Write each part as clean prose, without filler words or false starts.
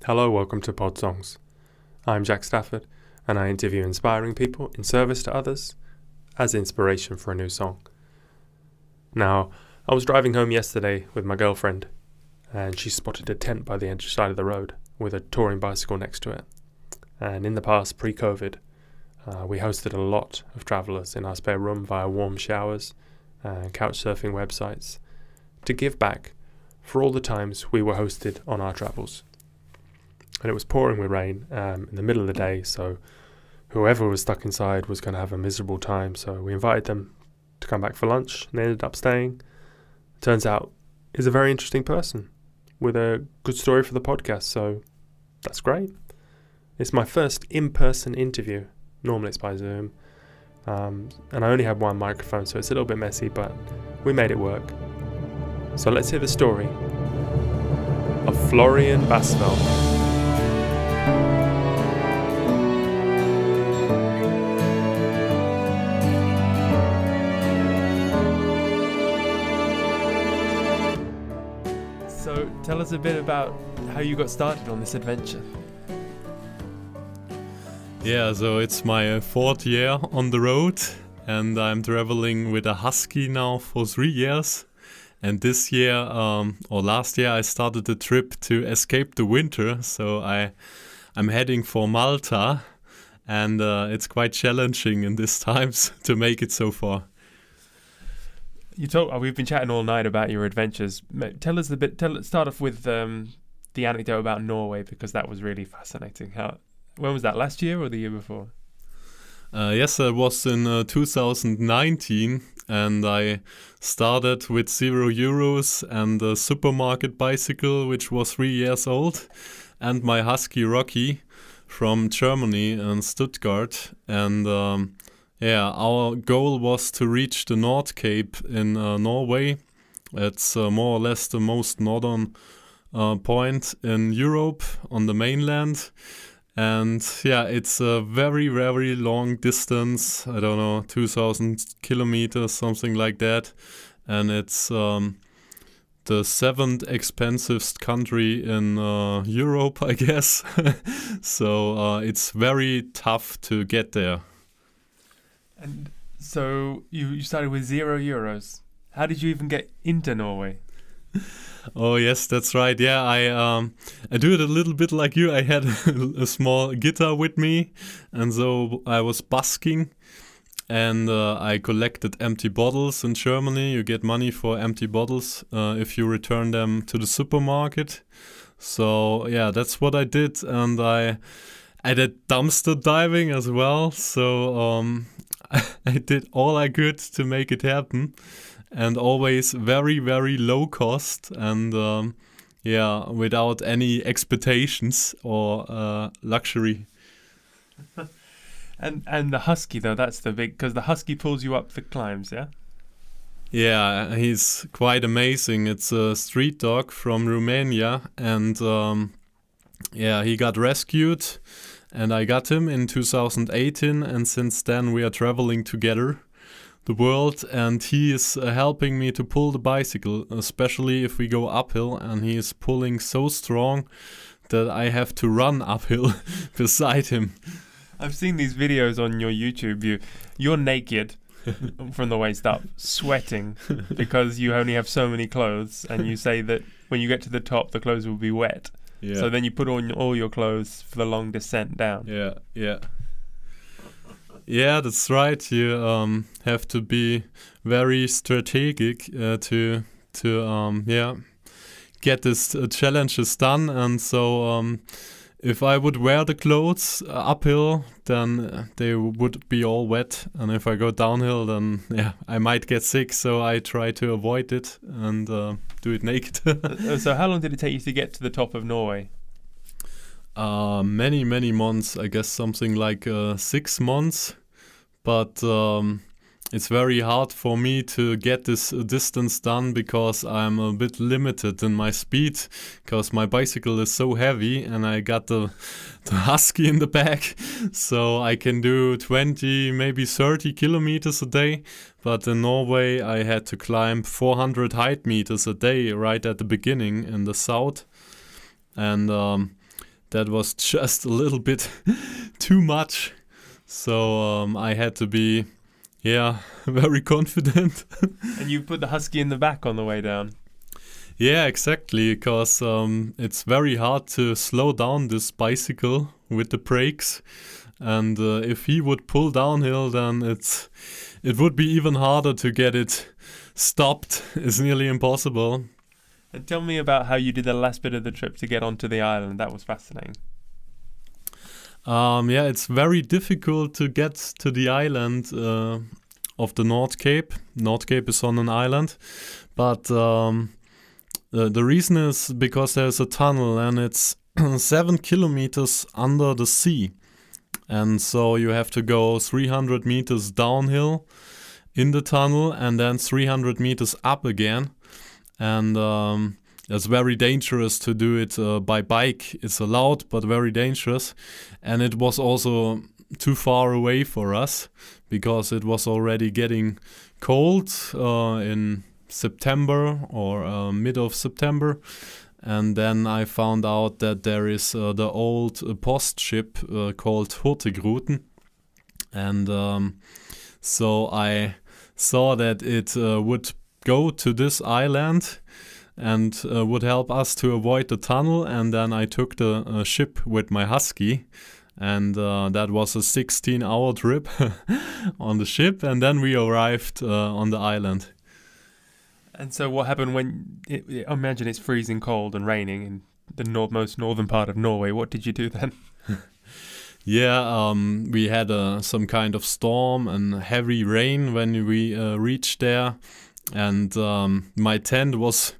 Hello, welcome to Podsongs. I'm Jack Stafford, and I interview inspiring people in service to others as inspiration for a new song. Now, I was driving home yesterday with my girlfriend, and she spotted a tent by the side of the road with a touring bicycle next to it. And in the past, pre-COVID, we hosted a lot of travellers in our spare room via warm showers and couch surfing websites to give back for all the times we were hosted on our travels. And it was pouring with rain in the middle of the day, so whoever was stuck inside was going to have a miserable time. So we invited them to come back for lunch, and they ended up staying. Turns out he's a very interesting person with a good story for the podcast, so that's great. It's my first in-person interview. Normally it's by Zoom, and I only have one microphone, so it's a little bit messy, but we made it work. So let's hear the story of Florian Bassfeld. So tell us a bit about how you got started on this adventure. Yeah, so it's my fourth year on the road, and I'm traveling with a Husky now for 3 years. And this year, or last year, I started a trip to escape the winter. So I'm heading for Malta, and it's quite challenging in these times to make it so far. We've been chatting all night about your adventures. Tell us a bit. Start off with the anecdote about Norway, because that was really fascinating. When was that? Last year or the year before? Yes, it was in 2019, and I started with €0 and a supermarket bicycle, which was 3 years old, and my Husky Rocky from Germany and Stuttgart. And our goal was to reach the North Cape in Norway. It's more or less the most northern point in Europe on the mainland. And yeah, it's a very, very long distance. I don't know, 2,000 kilometers, something like that. And it's the 7th expensivest country in Europe, I guess. So it's very tough to get there. And so you started with €0. How did you even get into Norway? Oh yes, that's right. Yeah, I do it a little bit like you. I had a small guitar with me, and so I was busking, and I collected empty bottles in Germany. You get money for empty bottles if you return them to the supermarket. So yeah, that's what I did, and I did dumpster diving as well. So I did all I could to make it happen. And always very, very low cost, and without any expectations or luxury. And the Husky, though, that's the big, because the Husky pulls you up the climbs, yeah? Yeah, he's quite amazing. It's a street dog from Romania, and he got rescued, and I got him in 2018, and since then we are traveling together the world, and he is helping me to pull the bicycle, especially if we go uphill, and he is pulling so strong that I have to run uphill beside him. I've seen these videos on your YouTube. You're naked from the waist up, sweating because you only have so many clothes, and you say that when you get to the top the clothes will be wet. Yeah. So then you put on all your clothes for the long descent down. Yeah, that's right. You have to be very strategic to get this challenges done. And so if I would wear the clothes uphill, then they would be all wet. And if I go downhill, then I might get sick. So I try to avoid it and do it naked. So how long did it take you to get to the top of Norway? Many months, I guess something like 6 months, but it's very hard for me to get this distance done because I'm a bit limited in my speed, because my bicycle is so heavy and I got the Husky in the back, so I can do 20, maybe 30 kilometers a day, but in Norway I had to climb 400 height meters a day right at the beginning in the south, and that was just a little bit too much. So I had to be, very confident. And you put the Husky in the back on the way down. Yeah, exactly, because it's very hard to slow down this bicycle with the brakes. And if he would pull downhill, then it would be even harder to get it stopped. It's nearly impossible. And tell me about how you did the last bit of the trip to get onto the island. That was fascinating. It's very difficult to get to the island of the North Cape. North Cape is on an island, but the reason is because there's a tunnel and it's 7 kilometers under the sea. And so you have to go 300 meters downhill in the tunnel and then 300 meters up again. And it's very dangerous to do it by bike. It's allowed, but very dangerous. And it was also too far away for us because it was already getting cold in September or mid of September. And then I found out that there is the old post ship called Hurtigruten. And so I saw that it would go to this island and would help us to avoid the tunnel. And then I took the ship with my Husky. And that was a 16-hour trip on the ship. And then we arrived on the island. And so what happened when, I imagine it's freezing cold and raining in the most northern part of Norway. What did you do then? We had some kind of storm and heavy rain when we reached there. And my tent was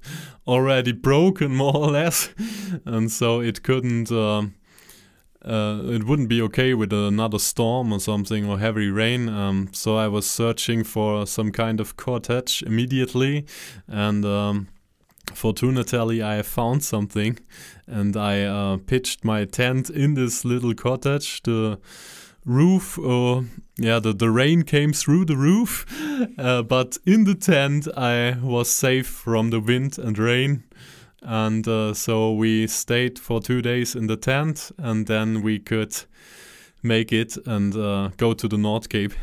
already broken, more or less. And so it couldn't... it wouldn't be okay with another storm or something or heavy rain. So I was searching for some kind of cottage immediately, and fortunately I found something, and I pitched my tent in this little cottage. The roof, the rain came through the roof, but in the tent I was safe from the wind and rain. And so we stayed for 2 days in the tent, and then we could make it and go to the North Cape.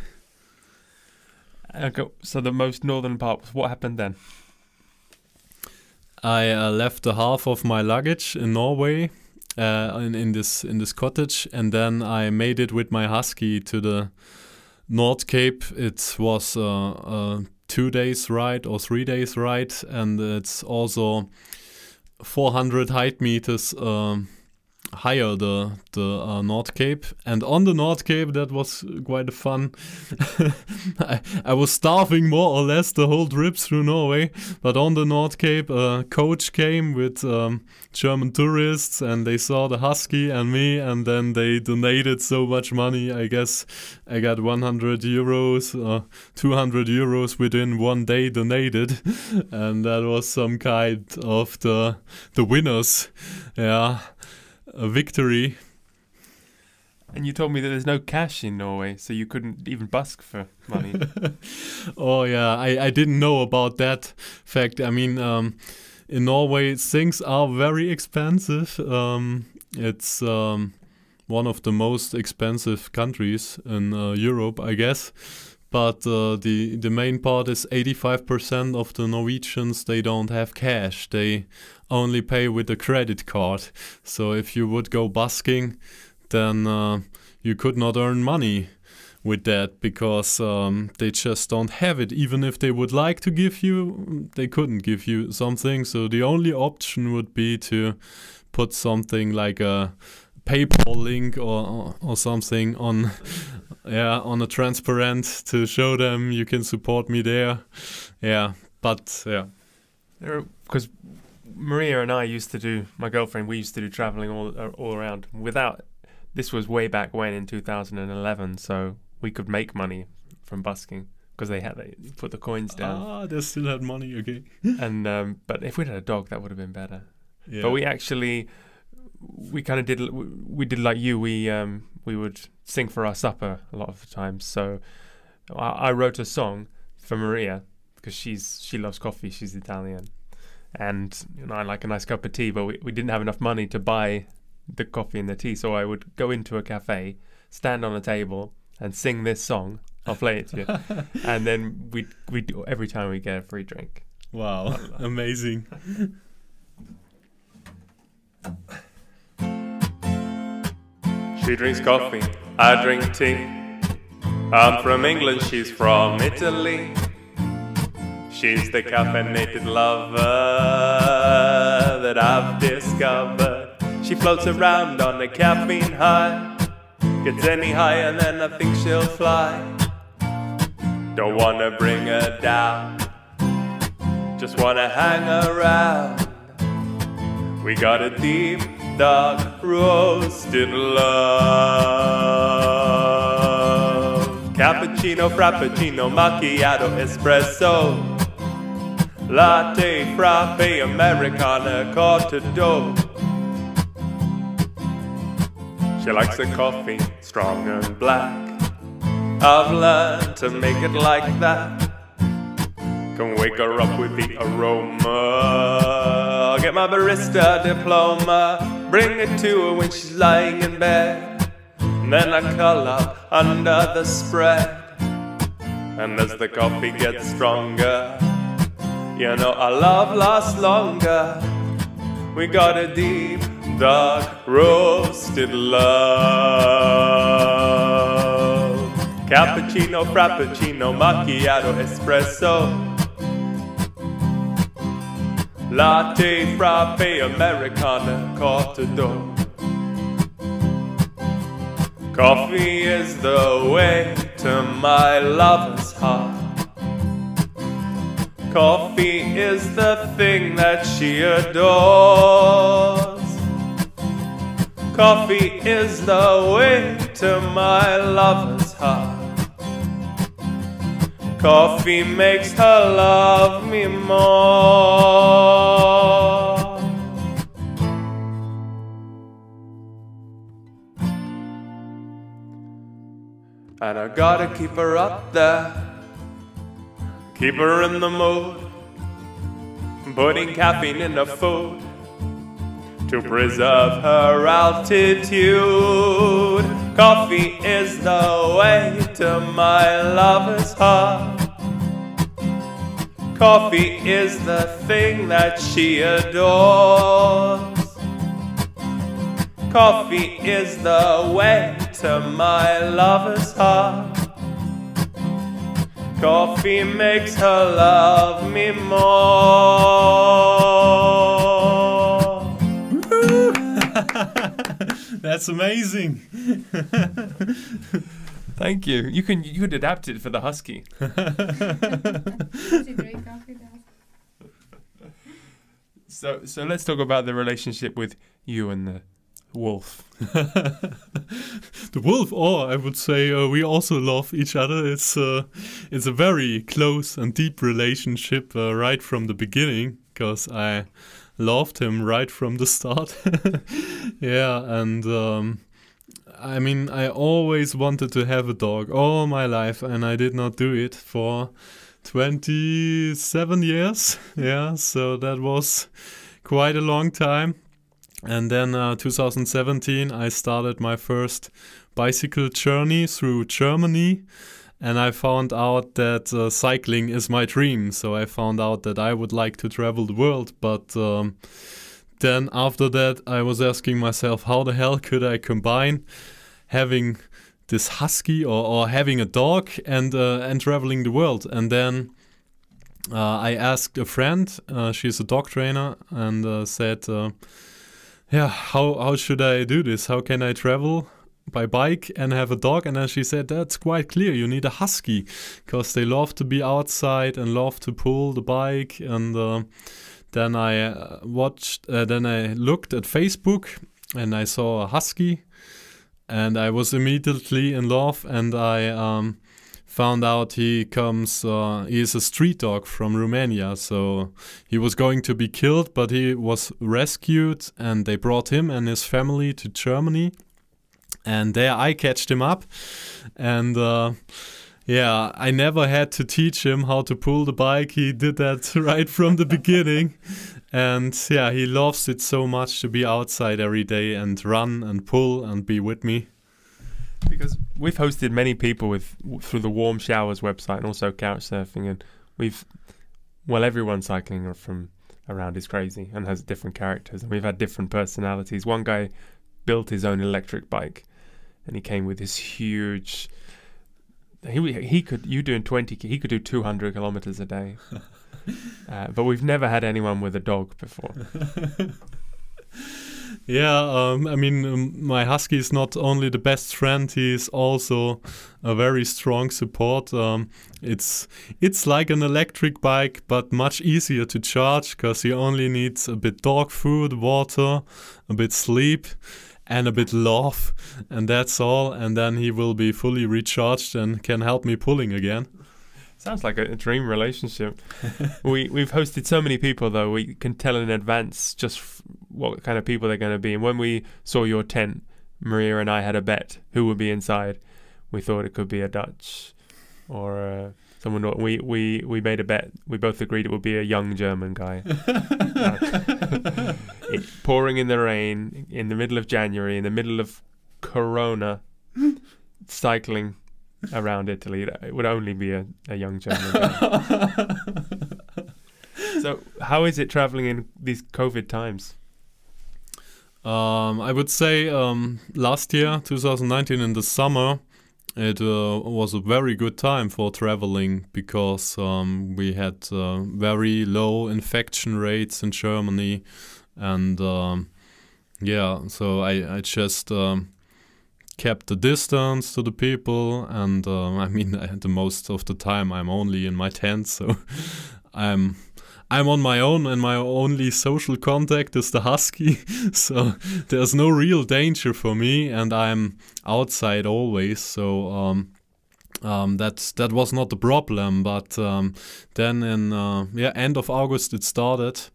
Okay, so the most northern part, what happened then? I left the half of my luggage in Norway in this cottage, and then I made it with my Husky to the North Cape. It was 2 days ride or 3 days ride, and it's also 400 height meters higher, the North Cape. And on the North Cape, that was quite fun. I was starving more or less the whole trip through Norway, but on the North Cape a coach came with German tourists, and they saw the Husky and me, and then they donated so much money. I guess I got 100 euros, 200 euros within 1 day donated, and that was some kind of the winners, a victory. And you told me that there's no cash in Norway, so you couldn't even busk for money. Oh yeah, I didn't know about that fact. I mean, in Norway things are very expensive. It's one of the most expensive countries in Europe, I guess. But the main part is 85% of the Norwegians, they don't have cash. They only pay with a credit card. So if you would go busking, then you could not earn money with that, because they just don't have it. Even if they would like to give you, they couldn't give you something. So the only option would be to put something like a PayPal link or something on a transparent to show them you can support me there. Because Maria and I used to do, my girlfriend, we used to do traveling all around. This was way back when in 2011, so we could make money from busking because they put the coins down. They still had money, okay. And but if we'd had a dog, that would have been better. Yeah. But we kind of did like you. We would sing for our supper a lot of the time. So I wrote a song for Maria because she loves coffee. She's Italian, and I like a nice cup of tea. But we didn't have enough money to buy the coffee and the tea. So I would go into a cafe, stand on a table, and sing this song. I'll play it to you, and then we do every time we get a free drink. Wow, amazing. She drinks coffee, I drink tea. I'm from England, she's from Italy. She's the caffeinated lover that I've discovered. She floats around on a caffeine high. Gets any higher than I think she'll fly. Don't wanna bring her down, just wanna hang around. We got a deep, dark, roasted love. Cappuccino, frappuccino, macchiato, espresso, latte, frappe, americano, cortado. She likes her coffee strong and black. I've learned to make it like that. Can wake her up with the aroma. I'll get my barista diploma, bring it to her when she's lying in bed. And then I curl up under the spread. And as the coffee gets stronger, you know our love lasts longer. We got a deep, dark, roasted love. Cappuccino, frappuccino, macchiato, espresso, latte, frappe, americano, cortado. Coffee is the way to my lover's heart. Coffee is the thing that she adores. Coffee is the way to my lover's heart. Coffee makes her love me more. And I gotta keep her up there, keep her in the mood, putting caffeine in her food to preserve her altitude. Coffee is the way to my lover's heart. Coffee is the thing that she adores. Coffee is the way to my lover's heart. Coffee makes her love me more. That's amazing. Thank you. You could adapt it for the husky. So let's talk about the relationship with you and the wolf. The wolf, or I would say we also love each other. It's a very close and deep relationship right from the beginning, because I loved him right from the start. Yeah, and I mean, I always wanted to have a dog all my life, and I did not do it for 27 years. Yeah, so that was quite a long time. And then 2017, I started my first bicycle journey through Germany, and I found out that cycling is my dream. So I found out that I would like to travel the world, but then after that, I was asking myself, how the hell could I combine having this husky or having a dog and traveling the world? And then I asked a friend, she's a dog trainer, and said, yeah, how should I do this? How can I travel by bike and have a dog? And then she said, that's quite clear. You need a husky, because they love to be outside and love to pull the bike. And then I then I looked at Facebook and I saw a husky, and I was immediately in love. And I found out he is a street dog from Romania. So he was going to be killed, but he was rescued, and they brought him and his family to Germany. And there I catched him up, and Yeah, I never had to teach him how to pull the bike. He did that right from the beginning. And yeah, he loves it so much to be outside every day and run and pull and be with me. Because we've hosted many people through the Warm Showers website and also Couchsurfing, and everyone cycling from around is crazy and has different characters, and we've had different personalities. One guy built his own electric bike, and he came with this huge. He could do 200 kilometers a day, but we've never had anyone with a dog before. Yeah, I mean, my Husky is not only the best friend, he's also a very strong support. It's like an electric bike, but much easier to charge, because he only needs a bit dog food, water, a bit sleep, and a bit love, and that's all. And then he will be fully recharged and can help me pulling again. Sounds like a dream relationship. We've hosted so many people, though. We can tell in advance just what kind of people they're going to be. And when we saw your tent, Maria and I had a bet who would be inside. We thought it could be a Dutch or someone. We made a bet. We both agreed it would be a young German guy. Pouring in the rain in the middle of January, in the middle of Corona, cycling around Italy. It would only be a young German guy. So how is it traveling in these COVID times? I would say last year, 2019, in the summer, it was a very good time for traveling, because we had very low infection rates in Germany, and so I just kept the distance to the people, and I mean, the most of the time I'm only in my tent, so I'm on my own, and my only social contact is the Husky, so there's no real danger for me, and I'm outside always, so that was not the problem. But then in end of August it started.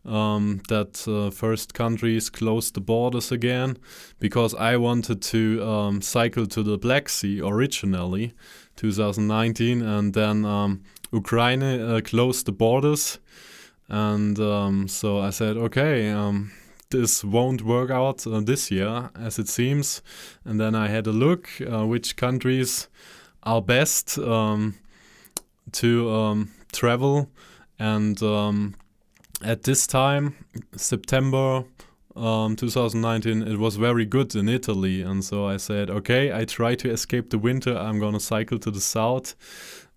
That first countries closed the borders again, because I wanted to cycle to the Black Sea originally, 2019, and then Ukraine closed the borders, and so I said, okay, this won't work out this year, as it seems. And then I had a look which countries are best to travel, and at this time, September 2019, it was very good in Italy, and so I said, okay, I try to escape the winter, I'm gonna cycle to the south,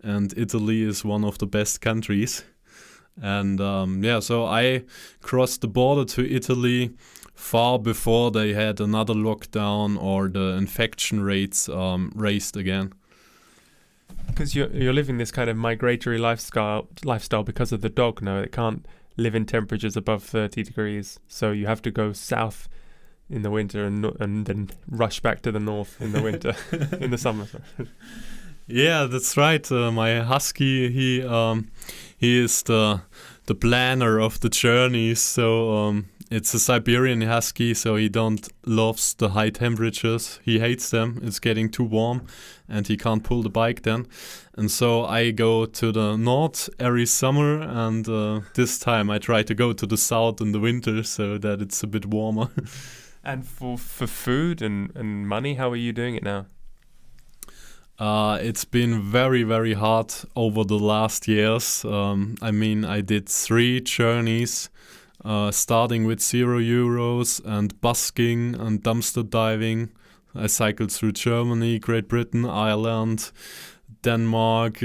and Italy is one of the best countries. And so I crossed the border to Italy far before they had another lockdown or the infection rates raised again. Because you're living this kind of migratory lifestyle because of the dog. No, it can't live in temperatures above 30 degrees, so you have to go south in the winter and then rush back to the north in the winter, in the summer. Yeah, that's right. My Husky, he is the planner of the journey. So it's a Siberian Husky, so he don't loves the high temperatures. He hates them. It's getting too warm, and he can't pull the bike then. And so I go to the north every summer, and this time I try to go to the south in the winter, so that it's a bit warmer. And for food and money, how are you doing it now? It's been very, very hard over the last years. I mean, I did 3 journeys, starting with €0 and busking and dumpster diving. I cycled through Germany, Great Britain, Ireland, Denmark,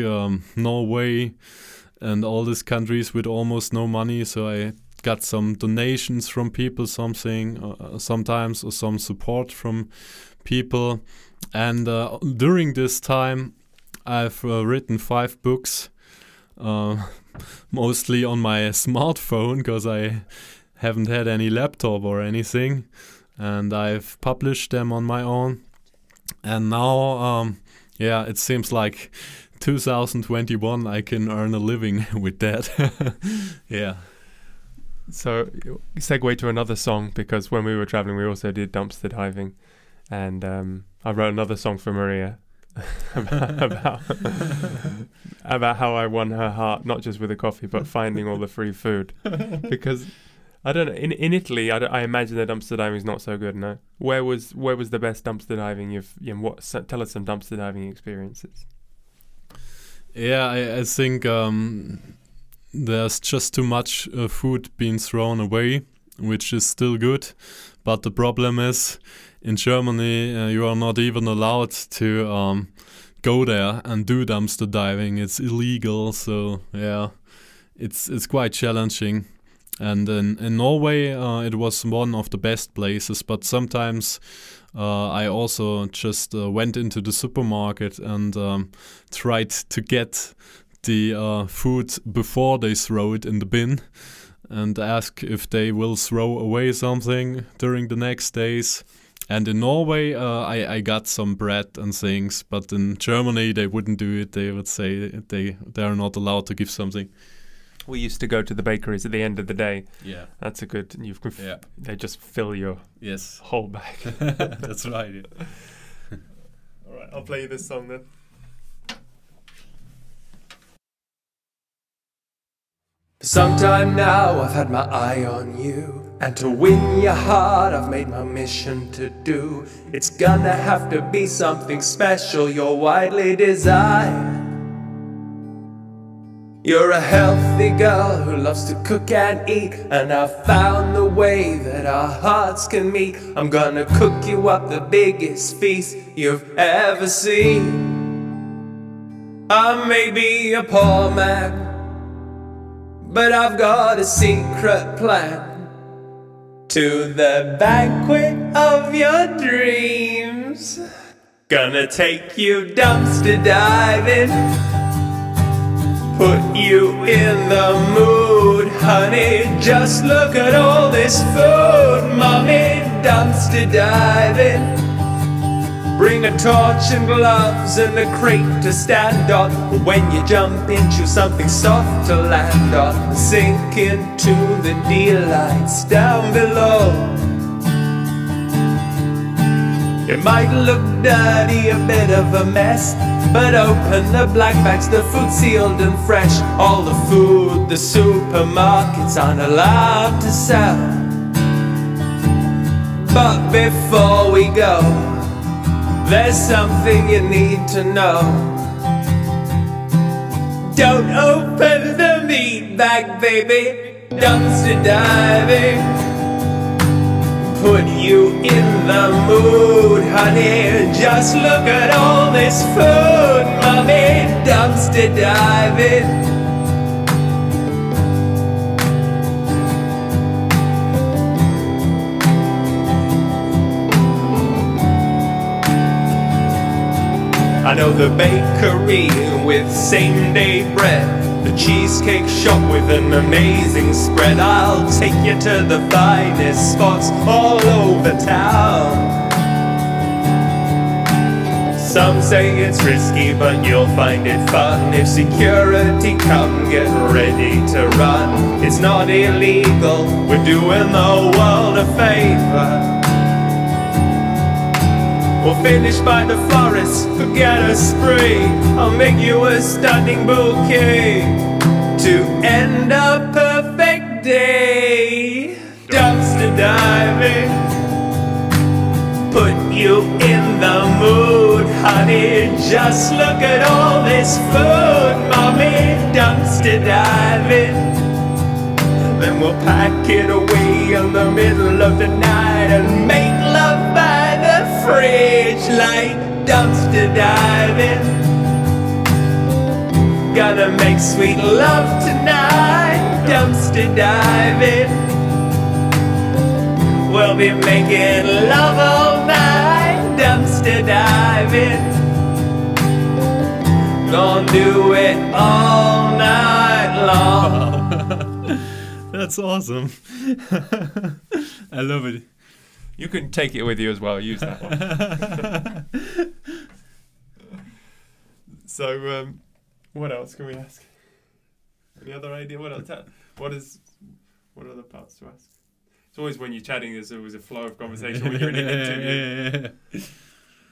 Norway, and all these countries with almost no money. So I got some donations from people, sometimes, or some support from people. And during this time, I've written 5 books, mostly on my smartphone, because I haven't had any laptop or anything. And I've published them on my own. And now, it seems like 2021 I can earn a living with that. Yeah. So, segue to another song, because when we were traveling, we also did dumpster diving. And I wrote another song for Maria about about how I won her heart, not just with the coffee, but finding all the free food. Because I don't know. In Italy, I imagine that dumpster diving is not so good. No, where was the best dumpster diving? Tell us some dumpster diving experiences. Yeah, I think there's just too much food being thrown away, which is still good. But the problem is, in Germany, you are not even allowed to go there and do dumpster diving. It's illegal, so yeah, it's quite challenging. And in Norway, it was one of the best places. But sometimes I also just went into the supermarket and tried to get the food before they throw it in the bin, and ask if they will throw away something during the next days. And in Norway, I got some bread and things, but in Germany they wouldn't do it. They would say they are not allowed to give something. We used to go to the bakeries at the end of the day. Yeah, that's a good. Yeah, they just fill your whole bag. That's right. Yeah. All right, I'll play you this song then. For some time now I've had my eye on you, and to win your heart I've made my mission to do. It's gonna have to be something special, you're widely desired. You're a healthy girl who loves to cook and eat, and I've found the way that our hearts can meet. I'm gonna cook you up the biggest feast you've ever seen. I may be a poor man, but I've got a secret plan to the banquet of your dreams. Gonna take you dumpster diving, put you in the mood, honey. Just look at all this food, mommy. Dumpster diving. Bring a torch and gloves and a crate to stand on. When you jump in, choose something soft to land on. Sink into the delights down below. It might look dirty, a bit of a mess, but open the black bags, the food sealed and fresh. All the food the supermarkets aren't allowed to sell. But before we go, there's something you need to know. Don't open the meat bag, baby. Dumpster diving. Put you in the mood, honey. Just look at all this food, mommy. Dumpster diving. I know the bakery with same-day bread, the cheesecake shop with an amazing spread. I'll take you to the finest spots all over town. Some say it's risky, but you'll find it fun. If security come, get ready to run. It's not illegal, we're doing the world a favor. We'll finish by the forest, forget a spree. I'll make you a stunning bouquet to end a perfect day. Dumpster diving. Put you in the mood, honey. Just look at all this food, mommy. Dumpster diving. Then we'll pack it away in the middle of the night and make love by the fridge like dumpster diving. Gonna make sweet love tonight, dumpster diving. We'll be making love all night, dumpster diving. Gonna do it all night long. That's awesome. I love it. You can take it with you as well. Use that one. So, what else can we ask? Any other idea? What else? What other parts to ask? It's always when you're chatting, there's always a flow of conversation when you're in an interview.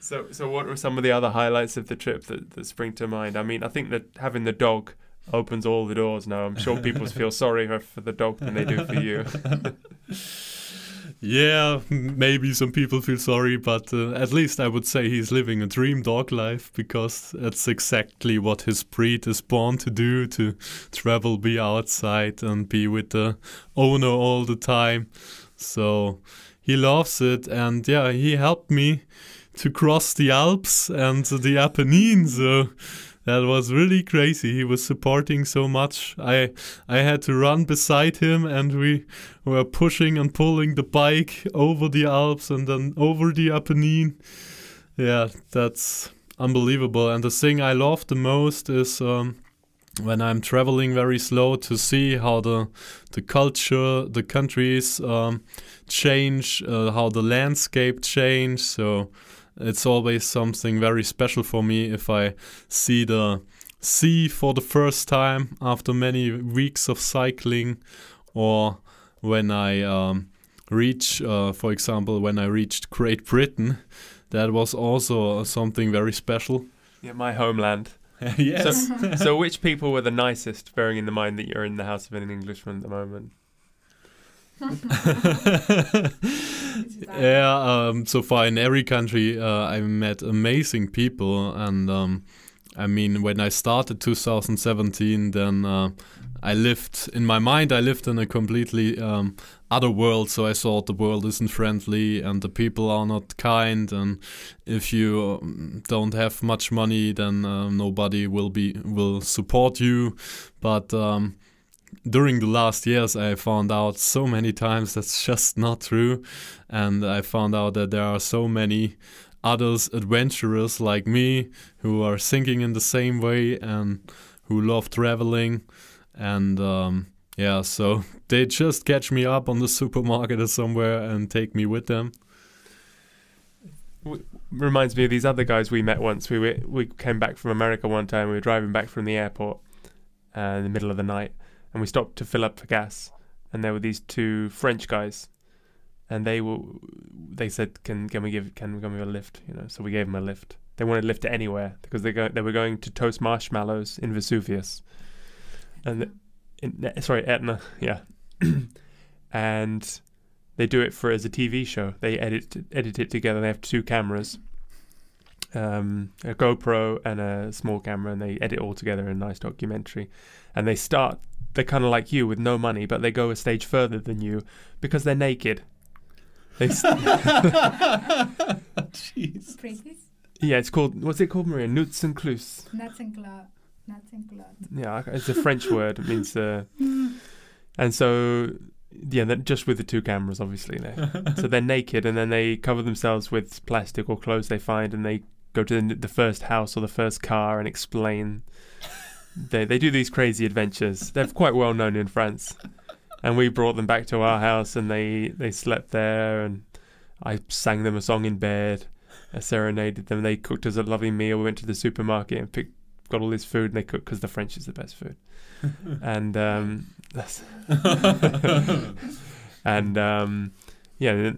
So what were some of the other highlights of the trip that spring to mind? I mean, I think that having the dog opens all the doors now. I'm sure people feel sorry for the dog than they do for you. Yeah, maybe some people feel sorry, but at least I would say he's living a dream dog life, because that's exactly what his breed is born to do, to travel, be outside and be with the owner all the time. So he loves it, and yeah, he helped me to cross the Alps and the Apennines. So that was really crazy. He was supporting so much. I had to run beside him, and we were pushing and pulling the bike over the Alps and then over the Apennine. Yeah, that's unbelievable. And the thing I love the most is when I'm traveling very slow, to see how the culture, the countries change, how the landscape change. So it's always something very special for me if I see the sea for the first time after many weeks of cycling, or when I reach, for example, when I reached Great Britain. That was also something very special. Yeah, my homeland. Yes. So which people were the nicest, bearing in the mind that you're in the house of an Englishman at the moment? Yeah, so far in every country I met amazing people, and I mean, when I started 2017, then I lived in a completely other world. So I thought the world isn't friendly and the people are not kind, and if you don't have much money, then nobody will support you. But during the last years, I found out so many times that's just not true, and I found out that there are so many others, adventurers like me, who are thinking in the same way and who love traveling. And yeah, so they just catch me up on the supermarket or somewhere and take me with them. Reminds me of these other guys we met once. We came back from America one time. We were driving back from the airport in the middle of the night, and we stopped to fill up for gas. And there were these two French guys, and they said, "Can we give a lift?" You know, so we gave them a lift. They wanted a lift to anywhere because they were going to toast marshmallows in Vesuvius, and Etna, yeah, and they do it as a TV show. They edit it together. They have two cameras, a GoPro and a small camera, and they edit all together in a nice documentary. And they're kind of like you with no money, but they go a stage further than you because they're naked. Jeez. Yeah, it's called, what's it called, Maria? Nuts and Klus. Nuts and clot. Yeah, it's a French word. It means, and so, yeah, just with the two cameras, obviously. So they're naked, and then they cover themselves with plastic or clothes they find, and they go to the first house or the first car and explain. They do these crazy adventures. They're quite well known in France. And we brought them back to our house, and they slept there, and I sang them a song in bed. I serenaded them. They cooked us a lovely meal. We went to the supermarket and got all this food, and they cooked, because the French is the best food. And yeah,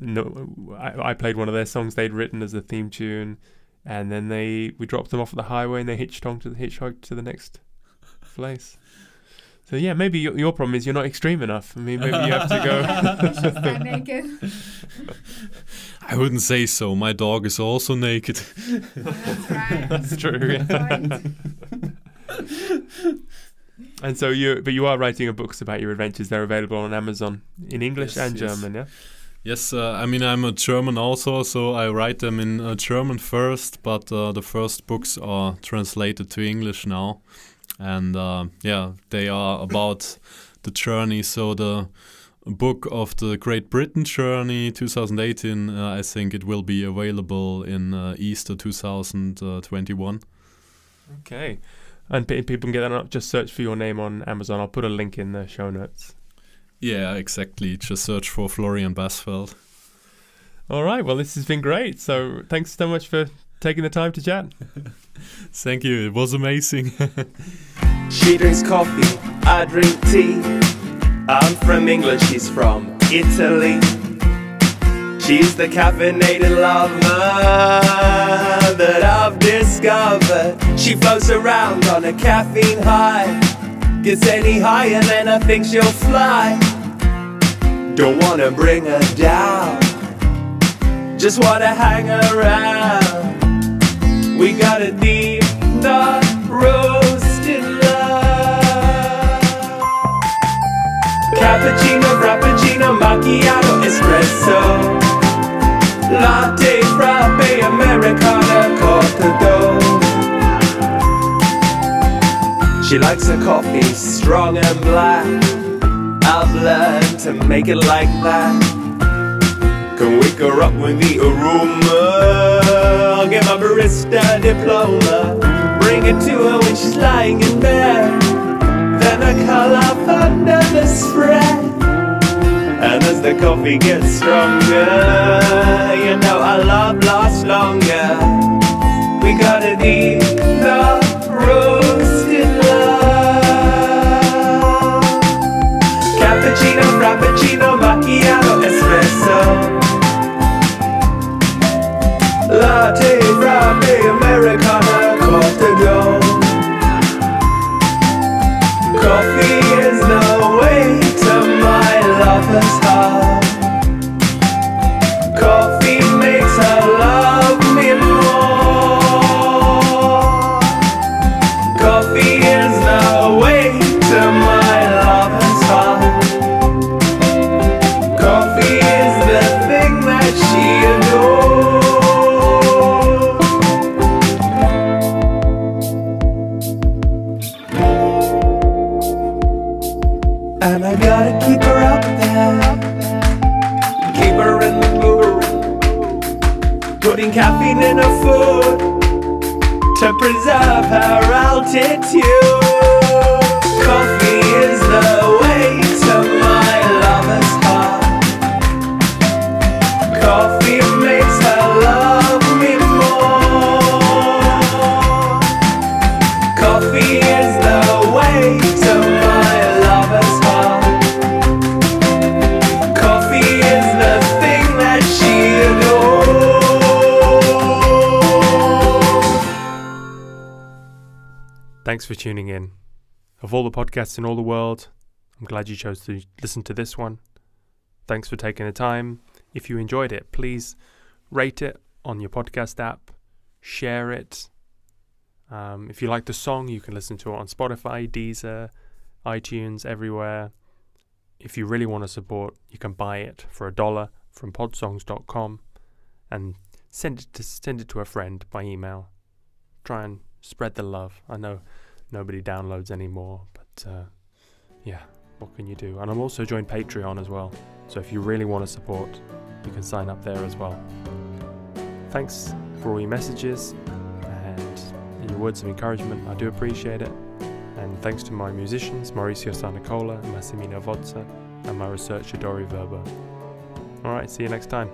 I played one of their songs they'd written as a theme tune, and then we dropped them off at the highway, and they hitchhiked to the next place. So yeah, maybe your problem is you're not extreme enough. I mean, maybe you have to go. Just stand naked. I wouldn't say so. My dog is also naked. That's right. That's true. Yeah. And so you are writing books about your adventures. They're available on Amazon in English and German, yeah? Yes, I mean, I'm a German also, so I write them in German first, but the first books are translated to English now. And yeah, they are about the journey. So the book of the Great Britain journey 2018, I think it will be available in Easter 2021. Okay. And people can get that up. Just search for your name on Amazon. I'll put a link in the show notes. Yeah, exactly. Just search for Florian Bassfeld. All right. Well, this has been great. So thanks so much for taking the time to chat. Thank you. It was amazing. She drinks coffee, I drink tea. I'm from England, she's from Italy. She's the caffeinated lover that I've discovered. She floats around on a caffeine high. Gets any higher than I think she'll fly. Don't wanna bring her down, just wanna hang around. We got a deep, dark, roasted love. Cappuccino, frappuccino, macchiato, espresso, latte, frappe, americano, cortado. She likes her coffee strong and black. I've learned to make it like that. Can wake her up with the aroma. I'll get my barista diploma. Bring it to her when she's lying in bed. Then I curl up under the spread. And as the coffee gets stronger, you know our love lasts longer. We got a deep, dark, roasted love. Cappuccino, frappuccino, macchiato, espresso, latte, frappe, americano, cortado. Coffee is the way to my lover's heart. Coffee makes her love me more. Coffee is the way to my lover's heart. Coffee is the thing that she adores. And I gotta keep her up there, keep her in the mood, putting caffeine in her food to preserve her altitude. Coffee is the way to my lover's heart. Coffee makes her love me more. Coffee is the way to my lover's heart. Coffee is the thing that she adores. Thanks for tuning in. Of all the podcasts in all the world, I'm glad you chose to listen to this one. Thanks for taking the time. If you enjoyed it, please rate it on your podcast app, share it. If you like the song, you can listen to it on Spotify, Deezer, iTunes, everywhere. If you really want to support, you can buy it for $1 from podsongs.com and send it to a friend by email. Try and spread the love. I know nobody downloads anymore, but yeah, what can you do? And I'm also joined Patreon as well, so if you really want to support, you can sign up there as well. Thanks for all your messages and your words of encouragement. I do appreciate it. And thanks to my musicians, Mauricio Sanicola, Massimino Vodza, and my researcher, Dori Verbo. Alright, see you next time.